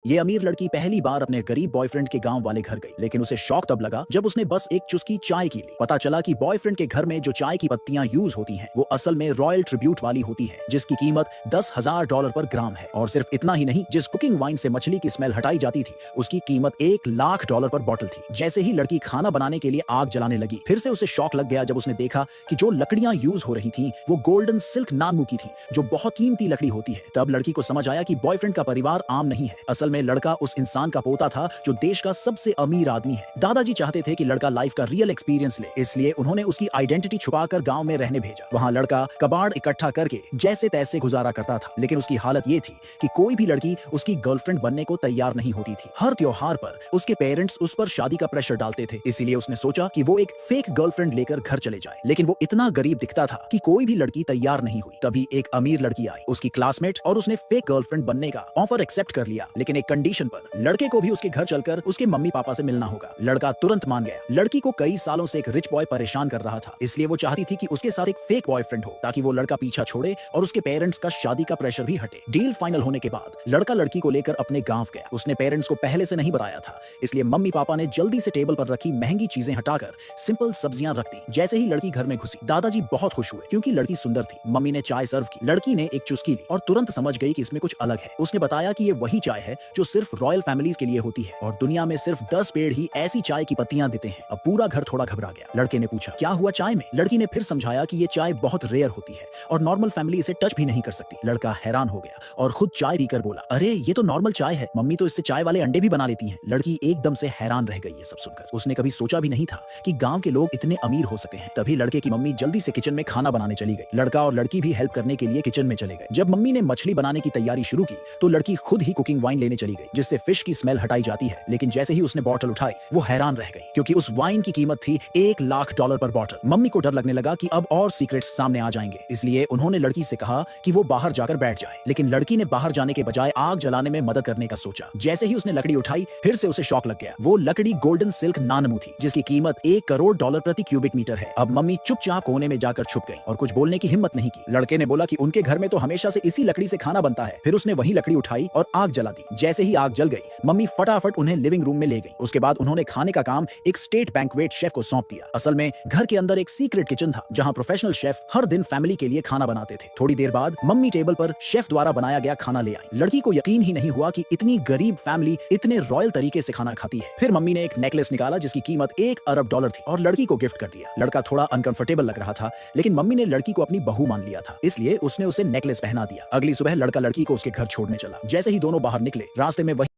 ये अमीर लड़की पहली बार अपने गरीब बॉयफ्रेंड के गांव वाले घर गई, लेकिन उसे शौक तब लगा जब उसने बस एक चुस्की चाय की ली। पता चला कि बॉयफ्रेंड के घर में जो चाय की पत्तियां यूज होती हैं, वो असल में रॉयल ट्रिब्यूट वाली होती हैं, जिसकी कीमत $10,000 पर ग्राम है। और सिर्फ इतना ही नहीं, जिस कुकिंग वाइन से मछली की स्मेल हटाई जाती थी, उसकी कीमत $1,00,000 पर बॉटल थी। जैसे ही लड़की खाना बनाने के लिए आग जलाने लगी, फिर से उसे शौक लग गया जब उसने देखा कि जो लकड़ियां यूज हो रही थी वो गोल्डन सिल्क नानमू की थी, जो बहुत कीमती लकड़ी होती है। तब लड़की को समझ आया कि बॉयफ्रेंड का परिवार आम नहीं है, असल में लड़का उस इंसान का पोता था जो देश का सबसे अमीर आदमी है। दादाजी चाहते थे कि लड़का लाइफ का रियल एक्सपीरियंस ले, इसलिए उन्होंने उसकी आइडेंटिटी छुपाकर गांव में रहने भेजा। वहां लड़का कबाड़ इकट्ठा करके जैसे तैसे गुजारा करता था, लेकिन उसकी हालत ये थी कि कोई भी लड़की उसकी गर्लफ्रेंड बनने को तैयार नहीं होती थी। हर त्योहार पर उसके पेरेंट्स उस पर शादी का प्रेशर डालते थे, इसीलिए उसने सोचा कि वो एक फेक गर्लफ्रेंड लेकर घर चले जाए। लेकिन वो इतना गरीब दिखता था कि कोई भी लड़की तैयार नहीं हुई। तभी एक अमीर लड़की आई, उसकी क्लासमेट, और उसने फेक गर्लफ्रेंड बनने का ऑफर एक्सेप्ट कर लिया, लेकिन एक कंडीशन पर, लड़के को भी उसके घर चलकर उसके मम्मी पापा से मिलना होगा। लड़का तुरंत मान गया। लड़की को कई सालों से एक रिच बॉय परेशान कर रहा था, इसलिए वो चाहती थी कि उसके साथ एक फेक बॉयफ्रेंड हो, ताकि वो लड़का पीछा छोड़े और उसके पेरेंट्स का शादी का प्रेशर भी हटे। डील फाइनल होने के बाद लड़का लड़की को लेकर अपने गांव गया। उसने पेरेंट्स को पहले से नहीं बताया था, इसलिए मम्मी पापा ने जल्दी से टेबल पर रखी महंगी चीजें हटाकर सिंपल सब्जियां रख दी। जैसे ही लड़की घर में घुसी, दादाजी बहुत खुश हुए क्योंकि लड़की सुंदर थी। मम्मी ने चाय सर्व की। लड़की ने एक चुस्की ली और तुरंत समझ गई कि इसमें कुछ अलग है। उसने बताया कि ये वही चाय है जो सिर्फ रॉयल फैमिलीज के लिए होती है और दुनिया में सिर्फ 10 पेड़ ही ऐसी चाय की पत्तियां देते हैं। अब पूरा घर थोड़ा घबरा गया। लड़के ने पूछा, क्या हुआ चाय में? लड़की ने फिर समझाया कि ये चाय बहुत रेयर होती है और नॉर्मल फैमिली इसे टच भी नहीं कर सकती। लड़का हैरान हो गया और खुद चाय पीकर बोला, अरे ये तो नॉर्मल चाय है, मम्मी तो इससे चाय वाले अंडे भी बना लेती हैं। लड़की एकदम से हैरान रह गई ये सब सुनकर। उसने कभी सोचा भी नहीं था कि गांव के लोग इतने अमीर हो सकते हैं। तभी लड़के की मम्मी जल्दी से किचन में खाना बनाने चली गई। लड़का और लड़की भी हेल्प करने के लिए किचन में चले गए। जब मम्मी ने मछली बनाने की तैयारी शुरू की तो लड़की खुद ही कुकिंग वाइन लेने चली गई, जिससे फिश की स्मेल हटाई जाती है। लेकिन जैसे ही उसने बॉटल उठाई, वो हैरान रह गई क्योंकि उस वाइन की कीमत थी $1,00,000 पर बॉटल। मम्मी को डर लगने लगा कि अब और सीक्रेट्स सामने आ जाएंगे, इसलिए उन्होंने लड़की से कहा कि वो बाहर जाकर बैठ जाए। लेकिन लड़की ने बाहर जाने के बजाय आग जलाने में मदद करने का सोचा। जैसे ही उसने लकड़ी उठाई, फिर से उसे शौक लग गया। वो लकड़ी गोल्डन सिल्क नानमू थी, जिसकी कीमत $1 करोड़ प्रति क्यूबिक मीटर है। अब मम्मी चुपचाप कोने में जाकर छुप गई और कुछ बोलने की हिम्मत नहीं की। लड़के ने बोला कि उनके घर में तो हमेशा से इसी लकड़ी से खाना बनता है। फिर उसने वही लकड़ी उठाई और आग जला दी। जैसे ही आग जल गई, मम्मी फटाफट उन्हें लिविंग रूम में ले गई। उसके बाद उन्होंने खाने का काम एक स्टेट बैंक्वेट शेफ को सौंप दिया। असल में घर के अंदर एक सीक्रेट किचन था जहां प्रोफेशनल शेफ हर दिन फैमिली के लिए खाना बनाते थे। थोड़ी देर बाद मम्मी टेबल पर शेफ द्वारा बनाया गया खाना ले आई। लड़की को यकीन ही नहीं हुआ कि इतनी गरीब फैमिली इतने रॉयल तरीके से खाना खाती है। फिर मम्मी ने एक नेकलेस निकाला जिसकी कीमत $1 अरब थी और लड़की को गिफ्ट कर दिया। लड़का थोड़ा अनकंफर्टेबल लग रहा था, लेकिन मम्मी ने लड़की को अपनी बहू मान लिया था, इसलिए उसने उसे नेकलेस पहना दिया। अगली सुबह लड़का लड़की को उसके घर छोड़ने चला। जैसे ही दोनों बाहर निकले, रास्ते में वही